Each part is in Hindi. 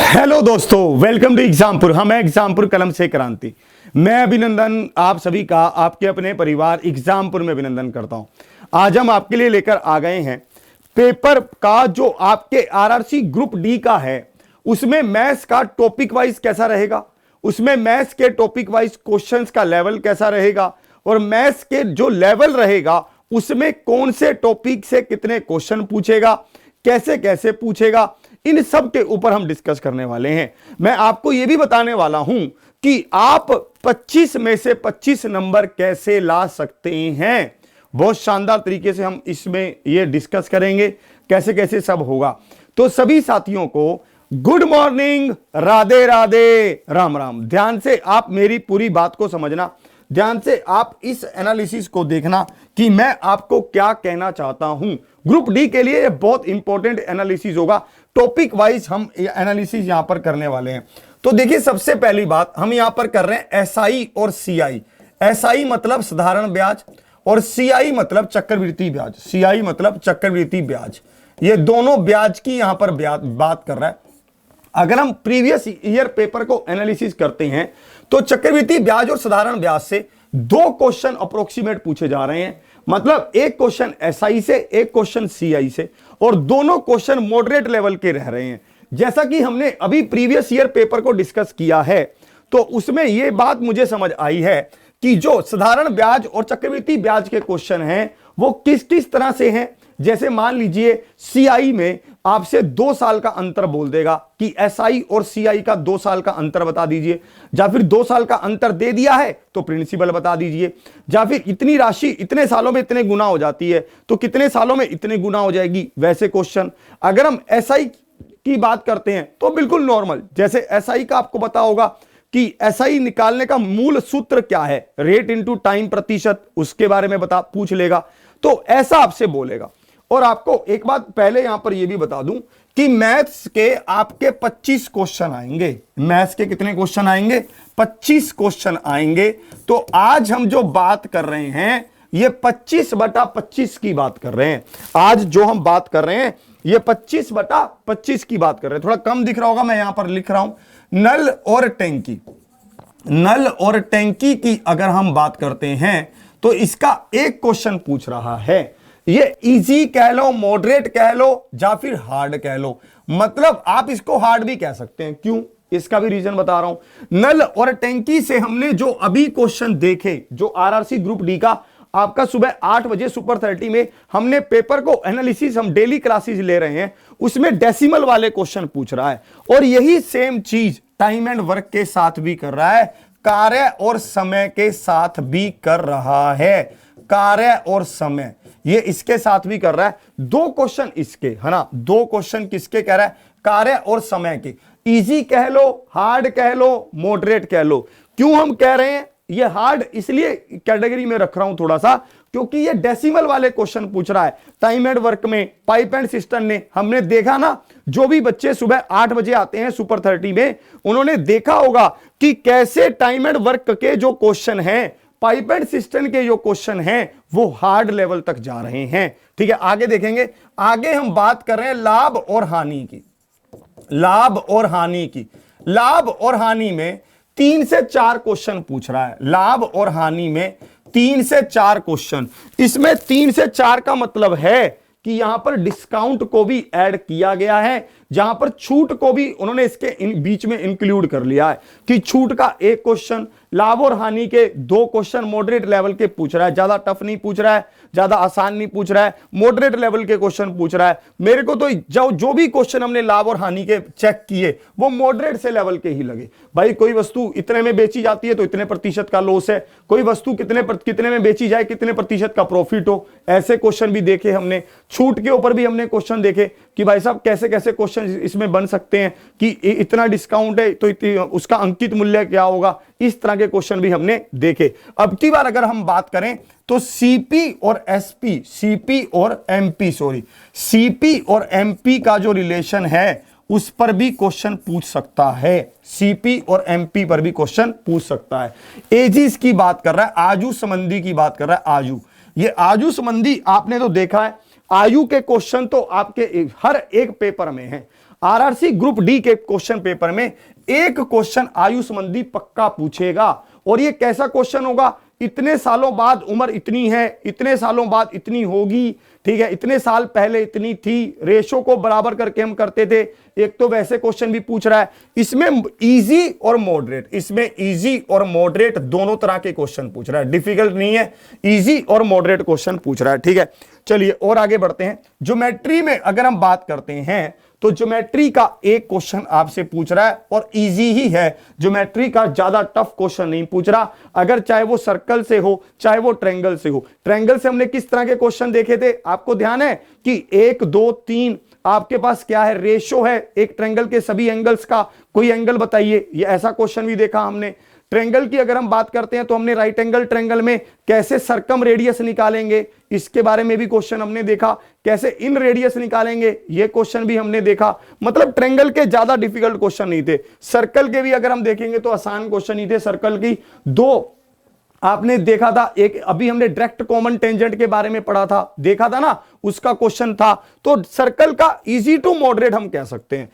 हेलो दोस्तों, वेलकम टू एग्जामपुर। हम हैं एग्जामपुर कलम से क्रांति। मैं अभिनंदन आप सभी का आपके अपने परिवार एग्जामपुर में अभिनंदन करता हूं। आज हम आपके लिए लेकर आ गए हैं पेपर का जो आपके आरआरसी ग्रुप डी का है, उसमें मैथ्स का टॉपिक वाइज कैसा रहेगा, उसमें मैथ्स के टॉपिक वाइज क्वेश्चंस का लेवल कैसा रहेगा और मैथ्स के जो लेवल रहेगा उसमें कौन से टॉपिक से कितने क्वेश्चन पूछेगा, कैसे कैसे पूछेगा, इन सब के ऊपर हम डिस्कस करने वाले हैं। मैं आपको यह भी बताने वाला हूं कि आप 25 में से 25 नंबर कैसे ला सकते हैं। बहुत शानदार तरीके से हम इसमें यह डिस्कस करेंगे कैसे कैसे सब होगा। तो सभी साथियों को गुड मॉर्निंग, राधे राधे, राम राम। ध्यान से आप मेरी पूरी बात को समझना, ध्यान से आप इस एनालिसिस को देखना कि मैं आपको क्या कहना चाहता हूं। ग्रुप डी के लिए यह बहुत इंपॉर्टेंट एनालिसिस होगा। टॉपिक वाइज हम एनालिसिस यहां पर करने वाले हैं। तो देखिए, सबसे पहली बात हम यहां पर कर रहे हैं एसआई और सीआई। एसआई मतलब साधारण ब्याज और सीआई मतलब चक्रवृद्धि ब्याज। सीआई मतलब चक्रवृद्धि ब्याज। ये दोनों ब्याज की यहां पर बात कर रहा है। अगर हम प्रीवियस ईयर पेपर को एनालिसिस करते हैं तो चक्रवृद्धि ब्याज और साधारण ब्याज से दो क्वेश्चन अप्रोक्सीमेट पूछे जा रहे हैं। मतलब एक क्वेश्चन एसआई से, एक क्वेश्चन सीआई से, और दोनों क्वेश्चन मॉडरेट लेवल के रह रहे हैं। जैसा कि हमने अभी प्रीवियस ईयर पेपर को डिस्कस किया है तो उसमें यह बात मुझे समझ आई है कि जो साधारण ब्याज और चक्रवृद्धि ब्याज के क्वेश्चन हैं वो किस किस तरह से हैं। जैसे मान लीजिए सीआई में आपसे 2 साल का अंतर बोल देगा कि एसआई और सीआई का 2 साल का अंतर बता दीजिए, या फिर 2 साल का अंतर दे दिया है तो प्रिंसिपल बता दीजिए, या फिर इतनी राशि इतने सालों में इतने गुना हो जाती है तो कितने सालों में इतने गुना हो जाएगी, वैसे क्वेश्चन। अगर हम एसआई की बात करते हैं तो बिल्कुल नॉर्मल, जैसे एसआई का आपको पता होगा कि एसआई निकालने का मूल सूत्र क्या है, रेट इनटू टाइम प्रतिशत, उसके बारे में पूछ लेगा तो ऐसा आपसे बोलेगा। और आपको एक बात पहले यहां पर यह भी बता दूं कि मैथ्स के आपके 25 क्वेश्चन आएंगे। मैथ्स के कितने क्वेश्चन आएंगे? 25 क्वेश्चन आएंगे। तो आज हम जो बात कर रहे हैं ये 25/25 की बात कर रहे हैं। आज जो हम बात कर रहे हैं ये 25/25 की बात कर रहे हैं। थोड़ा कम दिख रहा होगा, मैं यहां पर लिख रहा हूं नल और टैंकी। नल और टैंकी की अगर हम बात करते हैं तो इसका एक क्वेश्चन पूछ रहा है। ये इजी कह लो, मॉडरेट कह लो, या फिर हार्ड कह लो। मतलब आप इसको हार्ड भी कह सकते हैं। क्यों? इसका भी रीजन बता रहा हूं। नल और टैंकी से हमने जो अभी क्वेश्चन देखे, जो आरआरसी ग्रुप डी का आपका सुबह 8 बजे सुपर 30 में हमने पेपर को एनालिसिस, हम डेली क्लासेस ले रहे हैं, उसमें डेसिमल वाले क्वेश्चन पूछ रहा है। और यही सेम चीज टाइम एंड वर्क के साथ भी कर रहा है, कार्य और समय के साथ भी कर रहा है। कार्य और समय ये इसके साथ भी कर रहा है। 2 क्वेश्चन इसके, है ना, 2 क्वेश्चन किसके कह रहा है? कार्य और समय के। इजी कह लो, हार्ड कह लो, मॉडरेट कह लो। क्यों हम कह रहे हैं ये हार्ड? इसलिए कैटेगरी में रख रहा हूं थोड़ा सा, क्योंकि ये डेसिमल वाले क्वेश्चन पूछ रहा है। टाइम एंड वर्क में पाइप एंड सिस्टम ने हमने देखा ना, जो भी बच्चे सुबह 8 बजे आते हैं सुपर 30 में, उन्होंने देखा होगा कि कैसे टाइम एंड वर्क के जो क्वेश्चन हैं, पाइप एंड सिस्टम के जो क्वेश्चन हैं वो हार्ड लेवल तक जा रहे हैं। ठीक है, आगे देखेंगे। आगे हम बात कर रहे हैं लाभ और हानि की। लाभ और हानि की। लाभ और हानि में 3 से 4 क्वेश्चन पूछ रहा है। लाभ और हानि में 3 से 4 क्वेश्चन। इसमें 3 से 4 का मतलब है कि यहां पर डिस्काउंट को भी ऐड किया गया है, जहां पर छूट को भी उन्होंने इसके बीच में इंक्लूड कर लिया है कि छूट का एक क्वेश्चन, लाभ और हानि के 2 क्वेश्चन मॉडरेट लेवल के पूछ रहा है। ज्यादा टफ नहीं पूछ रहा है, ज्यादा आसान नहीं पूछ रहा है, मॉडरेट लेवल के क्वेश्चन पूछ रहा है। मेरे को तो जो भी क्वेश्चन हमने लाभ और हानि के चेक किए वो मॉडरेट से लेवल के ही लगे। भाई कोई वस्तु इतने में बेची जाती है तो इतने प्रतिशत का लॉस है, कोई वस्तु कितने में बेची जाए कितने प्रतिशत का प्रॉफिट हो, ऐसे क्वेश्चन भी देखे हमने। छूट के ऊपर भी हमने क्वेश्चन देखे कि भाई साहब कैसे कैसे क्वेश्चन इसमें बन सकते हैं कि इतना डिस्काउंट है तो उसका अंकित मूल्य क्या होगा, इस तरह के क्वेश्चन भी हमने देखे। अब की बार अगर हम बात करें तो सीपी और एसपी, सीपी और एमपी, सीपी और एमपी का जो रिलेशन है उस पर भी क्वेश्चन पूछ सकता है। सीपी और एमपी पर भी क्वेश्चन पूछ सकता है। एजिस की बात कर रहा है, आयु संबंधी की बात कर रहा है। आयु, ये आयु संबंधी आपने तो देखा है, आयु के क्वेश्चन तो आपके हर एक पेपर में है। आरआरसी ग्रुप डी के क्वेश्चन पेपर में एक क्वेश्चन आयुष मंदी पक्का पूछेगा। और ये कैसा क्वेश्चन होगा, इतने सालों बाद उम्र इतनी है, इतने सालों बाद इतनी होगी, ठीक है, इतने साल पहले इतनी थी, रेशो को बराबर करके हम करते थे। एक तो वैसे क्वेश्चन भी पूछ रहा है, इसमें इजी और मॉडरेट, इसमें इजी और मॉडरेट दोनों तरह के क्वेश्चन पूछ रहा है, डिफिकल्ट नहीं है, इजी और मॉडरेट क्वेश्चन पूछ रहा है, ठीक है। चलिए और आगे बढ़ते हैं। ज्योमेट्री में अगर हम बात करते हैं तो ज्योमेट्री का एक क्वेश्चन आपसे पूछ रहा है और इजी ही है, ज्योमेट्री का ज्यादा टफ क्वेश्चन नहीं पूछ रहा, अगर चाहे वो सर्कल से हो चाहे वो ट्रायंगल से हो। ट्रायंगल से हमने किस तरह के क्वेश्चन देखे थे, आपको ध्यान है कि 1 2 3 आपके पास क्या है, रेशो है एक ट्रायंगल के सभी एंगल्स का, कोई एंगल बताइए, ये ऐसा क्वेश्चन भी देखा हमने। ट्रायंगल की अगर हम बात करते हैं तो हमने राइट एंगल ट्रायंगल में कैसे सर्कम रेडियस निकालेंगे इसके बारे में भी क्वेश्चन हमने देखा, कैसे इन रेडियस निकालेंगे ये क्वेश्चन भी हमने देखा। मतलब ट्रायंगल के ज्यादा डिफिकल्ट क्वेश्चन नहीं थे। सर्कल के भी अगर हम देखेंगे तो आसान क्वेश्चन ही थे। सर्कल की दो आपने देखा था, एक अभी हमने डायरेक्ट कॉमन टेंजेंट के बारे में पढ़ा था, देखा था ना, उसका क्वेश्चन था। तो सर्कल का इजी टू मॉडरेट हम कह सकते हैं।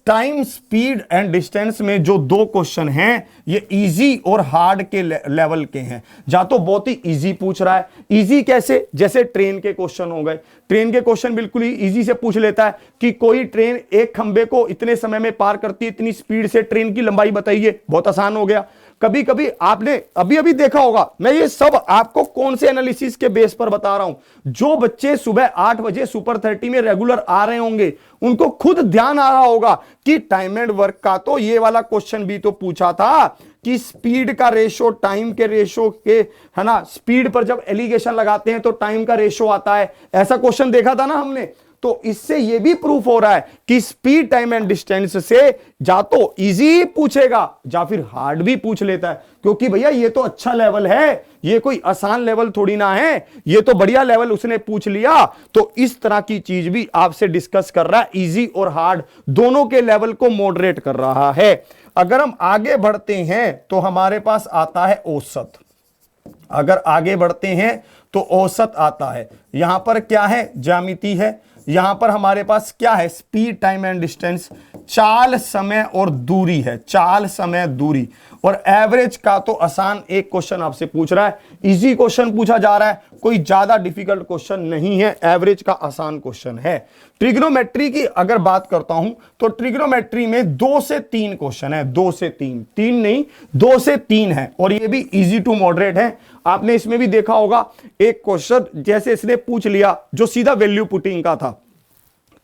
टाइम स्पीड एंड डिस्टेंस में जो दो क्वेश्चन हैं ये इजी और हार्ड के लेवल के हैं। जा तो बहुत ही इजी पूछ रहा है, इजी कैसे, जैसे ट्रेन के क्वेश्चन हो गए, ट्रेन के क्वेश्चन बिल्कुल ही इजी से पूछ लेता है कि कोई ट्रेन एक खंबे को इतने समय में पार करती है, इतनी स्पीड से, ट्रेन की लंबाई बताइए, बहुत आसान हो गया। कभी कभी आपने अभी अभी देखा होगा, मैं ये सब आपको कौन से एनालिसिस के बेस पर बता रहा हूं, जो बच्चे सुबह 8 बजे सुपर 30 में रेगुलर आ रहे होंगे उनको खुद ध्यान आ रहा होगा कि टाइम एंड वर्क का तो ये वाला क्वेश्चन भी तो पूछा था कि स्पीड का रेशो टाइम के रेशो के, है ना, स्पीड पर जब एलिगेशन लगाते हैं तो टाइम का रेशो आता है, ऐसा क्वेश्चन देखा था ना हमने। तो इससे यह भी प्रूफ हो रहा है कि स्पीड टाइम एंड डिस्टेंस से जा तो इजी पूछेगा या फिर हार्ड भी पूछ लेता है, क्योंकि भैया ये तो अच्छा लेवल है, ये कोई आसान लेवल थोड़ी ना है, ये तो बढ़िया लेवल उसने पूछ लिया। तो इस तरह की चीज भी आपसे डिस्कस कर रहा है, इजी और हार्ड दोनों के लेवल को मॉडरेट कर रहा है। अगर हम आगे बढ़ते हैं तो हमारे पास आता है औसत। अगर आगे बढ़ते हैं तो औसत आता है, यहां पर क्या है, ज्यामिति है, यहां पर हमारे पास क्या है, स्पीड टाइम एंड डिस्टेंस, चाल समय और दूरी है, चाल समय दूरी। और एवरेज का तो आसान एक क्वेश्चन आपसे पूछ रहा है, इजी क्वेश्चन पूछा जा रहा है, कोई ज्यादा डिफिकल्ट क्वेश्चन नहीं है, एवरेज का आसान क्वेश्चन है। ट्रिग्नोमेट्री की अगर बात करता हूं तो ट्रिग्नोमेट्री में 2 से 3 क्वेश्चन है, 2 से 3, 3 नहीं 2 से 3 है, और ये भी इजी टू मॉडरेट है। आपने इसमें भी देखा होगा एक क्वेश्चन जैसे इसने पूछ लिया जो सीधा वैल्यू पुटिंग का था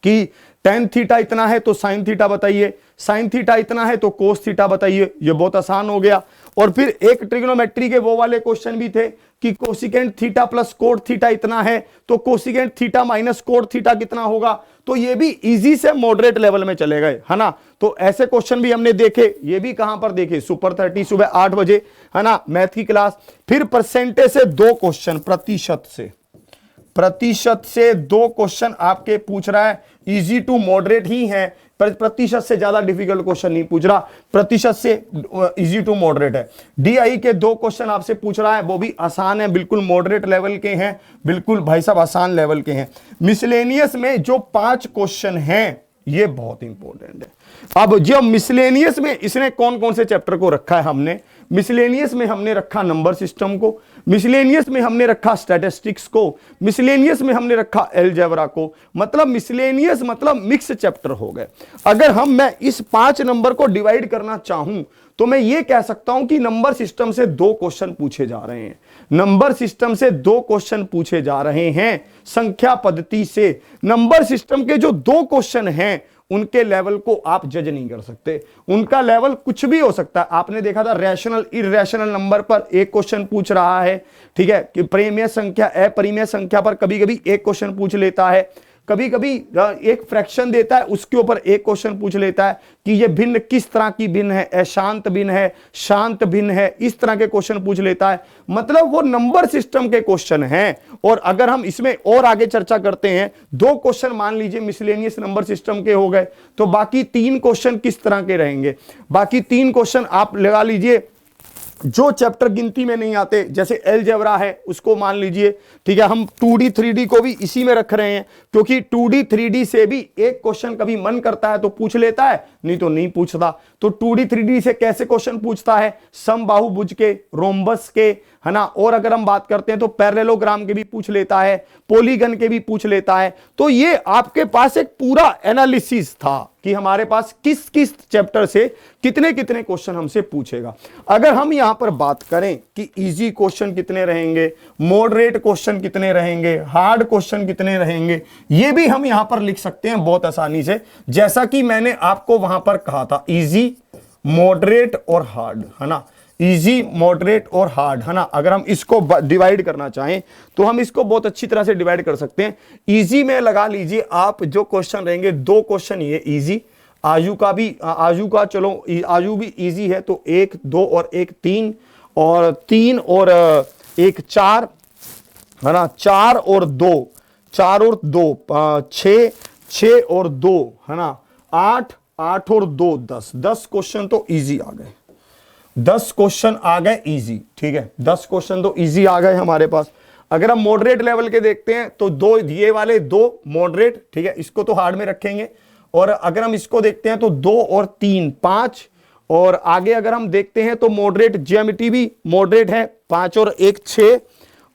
कि tan थीटा इतना है तो sin थीटा बताइए, sin थीटा इतना है तो cos थीटा बताइए, ये बहुत आसान हो गया। और फिर एक ट्रिग्नोमेट्री के वो वाले क्वेश्चन भी थे कि cosecant theta plus cot theta इतना है तो cosecant theta minus cot theta कितना होगा, तो ये भी इजी से मॉडरेट लेवल में चले गए, है ना। तो ऐसे क्वेश्चन भी हमने देखे, ये भी कहां पर देखे, सुपर 30 सुबह 8 बजे, है ना, मैथ की क्लास। फिर परसेंटेज से 2 क्वेश्चन, प्रतिशत से 2 क्वेश्चन आपके पूछ रहा है, इजी टू मॉडरेट ही है, प्रतिशत से ज्यादा डिफिकल्ट क्वेश्चन नहीं पूछ रहा, प्रतिशत से इजी टू मॉडरेट है। डीआई के 2 क्वेश्चन आपसे पूछ रहा है, वो भी आसान है, बिल्कुल मॉडरेट लेवल के हैं, बिल्कुल भाई साहब आसान लेवल के हैं। मिसलेनियस में जो 5 क्वेश्चन हैं ये बहुत इंपॉर्टेंट है। अब जो मिसलेनियस में इसने कौन कौन से चैप्टर को रखा है, हमने मिसलेनियस में हमने रखा नंबर सिस्टम को, मिसलेनियस में हमने रखा स्टैटिस्टिक्स को, मिसलेनियस में हमने रखा अलजेब्रा को। मतलब मिसलेनियस मतलब मिक्स चैप्टर हो गए। अगर मैं इस 5 नंबर को डिवाइड करना चाहूं तो मैं ये कह सकता हूं कि नंबर सिस्टम से 2 क्वेश्चन पूछे जा रहे हैं, नंबर सिस्टम से 2 क्वेश्चन पूछे जा रहे हैं। संख्या पद्धति से नंबर सिस्टम के जो 2 क्वेश्चन हैं उनके लेवल को आप जज नहीं कर सकते, उनका लेवल कुछ भी हो सकता है। आपने देखा था रैशनल इरैशनल नंबर पर एक क्वेश्चन पूछ रहा है, ठीक है, कि परिमेय संख्या अपरिमेय संख्या पर कभी कभी एक क्वेश्चन पूछ लेता है, कभी कभी एक फ्रैक्शन देता है उसके ऊपर एक क्वेश्चन पूछ लेता है कि ये भिन्न किस तरह की भिन्न है, अशांत भिन्न है, शांत भिन्न है, इस तरह के क्वेश्चन पूछ लेता है। मतलब वो नंबर सिस्टम के क्वेश्चन हैं। और अगर हम इसमें और आगे चर्चा करते हैं, 2 क्वेश्चन मान लीजिए मिसलेनियस नंबर सिस्टम के हो गए, तो बाकी 3 क्वेश्चन किस तरह के रहेंगे। बाकी 3 क्वेश्चन आप लगा लीजिए जो चैप्टर गिनती में नहीं आते, जैसे अलजेब्रा है उसको मान लीजिए, ठीक है, हम 2D 3D को भी इसी में रख रहे हैं, क्योंकि 2D 3D से भी एक क्वेश्चन कभी मन करता है तो पूछ लेता है, नहीं तो नहीं पूछता। तो 2D 3D से कैसे क्वेश्चन पूछता है, समबाहुभुज के, रोम्बस के, है ना, और अगर हम बात करते हैं तो पैरेललोग्राम के भी पूछ लेता है, पॉलीगन के भी पूछ लेता है। तो ये आपके पास एक पूरा एनालिसिस था कि हमारे पास किस किस चैप्टर से कितने कितने क्वेश्चन हमसे पूछेगा। अगर हम यहां पर बात करें कि इजी क्वेश्चन कितने रहेंगे, मॉडरेट क्वेश्चन कितने रहेंगे, हार्ड क्वेश्चन कितने रहेंगे, ये भी हम यहां पर लिख सकते हैं बहुत आसानी से, जैसा कि मैंने आपको वहां पर कहा था, इजी, मॉडरेट और हार्ड, है ना, इजी, मॉडरेट और हार्ड, है ना। अगर हम इसको डिवाइड करना चाहें तो हम इसको बहुत अच्छी तरह से डिवाइड कर सकते हैं। इजी में लगा लीजिए आप जो क्वेश्चन रहेंगे, 2 क्वेश्चन ये इजी, आजू का चलो आजू भी इजी है, तो 1 2 और 1 3 और 3 और 1 4, है ना, 4 और 2 6 6 और 2, है ना, 8 8 और 2 10 क्वेश्चन तो इजी आ गए, 10 क्वेश्चन आ गए इजी, ठीक है, 10 क्वेश्चन तो इजी आ गए हमारे पास। अगर हम मॉडरेट लेवल के देखते हैं तो 2 ये वाले 2 मॉडरेट, ठीक है, इसको तो हार्ड में रखेंगे। और अगर हम इसको देखते हैं तो 2 और 3 5, और आगे अगर हम देखते हैं तो मॉडरेट ज्योमेट्री भी मॉडरेट है, 5 और 1 6,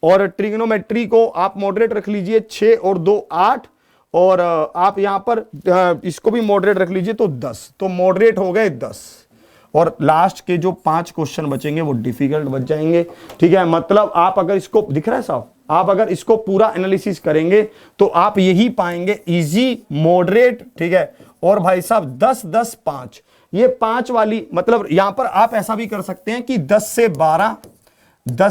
और ट्रिग्नोमेट्री को आप मॉडरेट रख लीजिए, 6 और 2 8, और आप यहां पर इसको भी मॉडरेट रख लीजिए तो 10, तो मॉडरेट हो गए 10, और लास्ट के जो 5 क्वेश्चन बचेंगे वो डिफिकल्ट बच जाएंगे, ठीक है। मतलब आप अगर इसको, दिख रहा है साहब, आप अगर इसको पूरा एनालिसिस करेंगे तो आप यही पाएंगे, इजी, मॉडरेट, ठीक है, और भाई साहब 10 10 5, ये 5 वाली, मतलब यहां पर आप ऐसा भी कर सकते हैं कि 10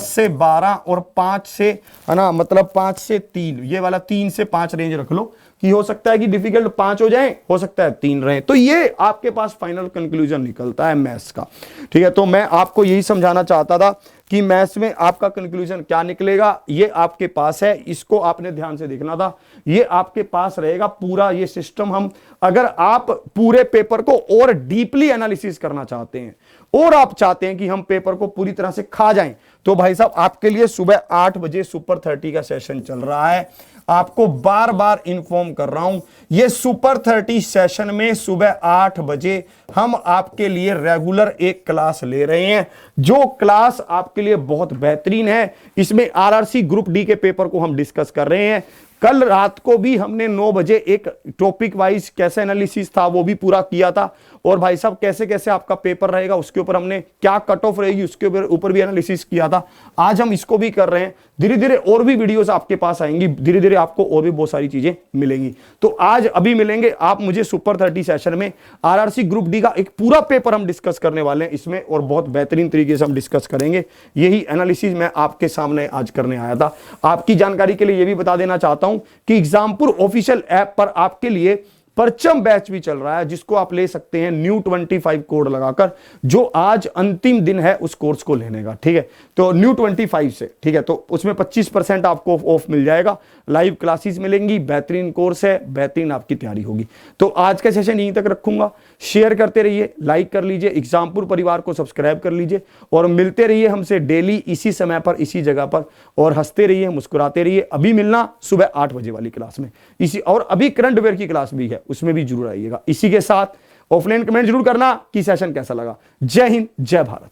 से 12 और 5 से, है ना, मतलब 5 से 3, ये वाला 3 से 5 रेंज रख लो, कि हो सकता है कि डिफिकल्ट 5 हो जाए, हो सकता है 3 रहे। तो ये आपके पास फाइनल कंक्लूजन निकलता है मैथ्स का, ठीक है। तो मैं आपको यही समझाना चाहता था कि मैथ्स में आपका कंक्लूजन क्या निकलेगा, ये आपके पास है, इसको आपने ध्यान से देखना था, ये आपके पास रहेगा पूरा ये सिस्टम। हम, अगर आप पूरे पेपर को और डीपली एनालिसिस करना चाहते हैं और आप चाहते हैं कि हम पेपर को पूरी तरह से खा जाएं, तो भाई साहब आपके लिए सुबह 8 बजे सुपर 30 का सेशन चल रहा है। आपको बार बार इन्फॉर्म कर रहा हूं, ये सुपर 30 सेशन में सुबह 8 बजे हम आपके लिए रेगुलर एक क्लास ले रहे हैं, जो क्लास आपके लिए बहुत बेहतरीन है। इसमें आरआरसी ग्रुप डी के पेपर को हम डिस्कस कर रहे हैं। कल रात को भी हमने 9 बजे एक टॉपिक वाइज कैसे एनालिसिस था वो भी पूरा किया था, और भाई साहब कैसे कैसे आपका पेपर रहेगा उसके ऊपर हमने, क्या कट ऑफ रहेगी उसके ऊपर भी एनालिसिस किया था। आज हम इसको भी कर रहे हैं, धीरे धीरे और भी वीडियोस आपके पास आएंगी, धीरे धीरे आपको और भी बहुत सारी चीजें मिलेंगी। तो आज अभी मिलेंगे आप मुझे सुपर 30 सेशन में, आरआरसी ग्रुप डी का एक पूरा पेपर हम डिस्कस करने वाले हैं इसमें, और बहुत बेहतरीन तरीके से हम डिस्कस करेंगे। यही एनालिसिस मैं आपके सामने आज करने आया था। आपकी जानकारी के लिए यह भी बता देना चाहता हूं कि एग्जामपुर ऑफिशियल ऐप पर आपके लिए परचम बैच भी चल रहा है, जिसको आप ले सकते हैं न्यू 25 कोड लगाकर, जो आज अंतिम दिन है उस कोर्स को लेने का, ठीक है। तो न्यू 25 से, ठीक है, तो उसमें 25% आपको ऑफ मिल जाएगा, लाइव क्लासेस मिलेंगी, बेहतरीन कोर्स है, बेहतरीन आपकी तैयारी होगी। तो आज का सेशन यहीं तक रखूंगा, शेयर करते रहिए, लाइक कर लीजिए, एग्जामपुर परिवार को सब्सक्राइब कर लीजिए, और मिलते रहिए हमसे डेली इसी समय पर इसी जगह पर, और हंसते रहिए, मुस्कुराते रहिए। अभी मिलना सुबह 8 बजे वाली क्लास में इसी, और अभी करंट अफेयर की क्लास भी है, उसमें भी जरूर आइएगा। इसी के साथ ऑफलाइन कमेंट जरूर करना कि सेशन कैसा लगा। जय हिंद, जय भारत।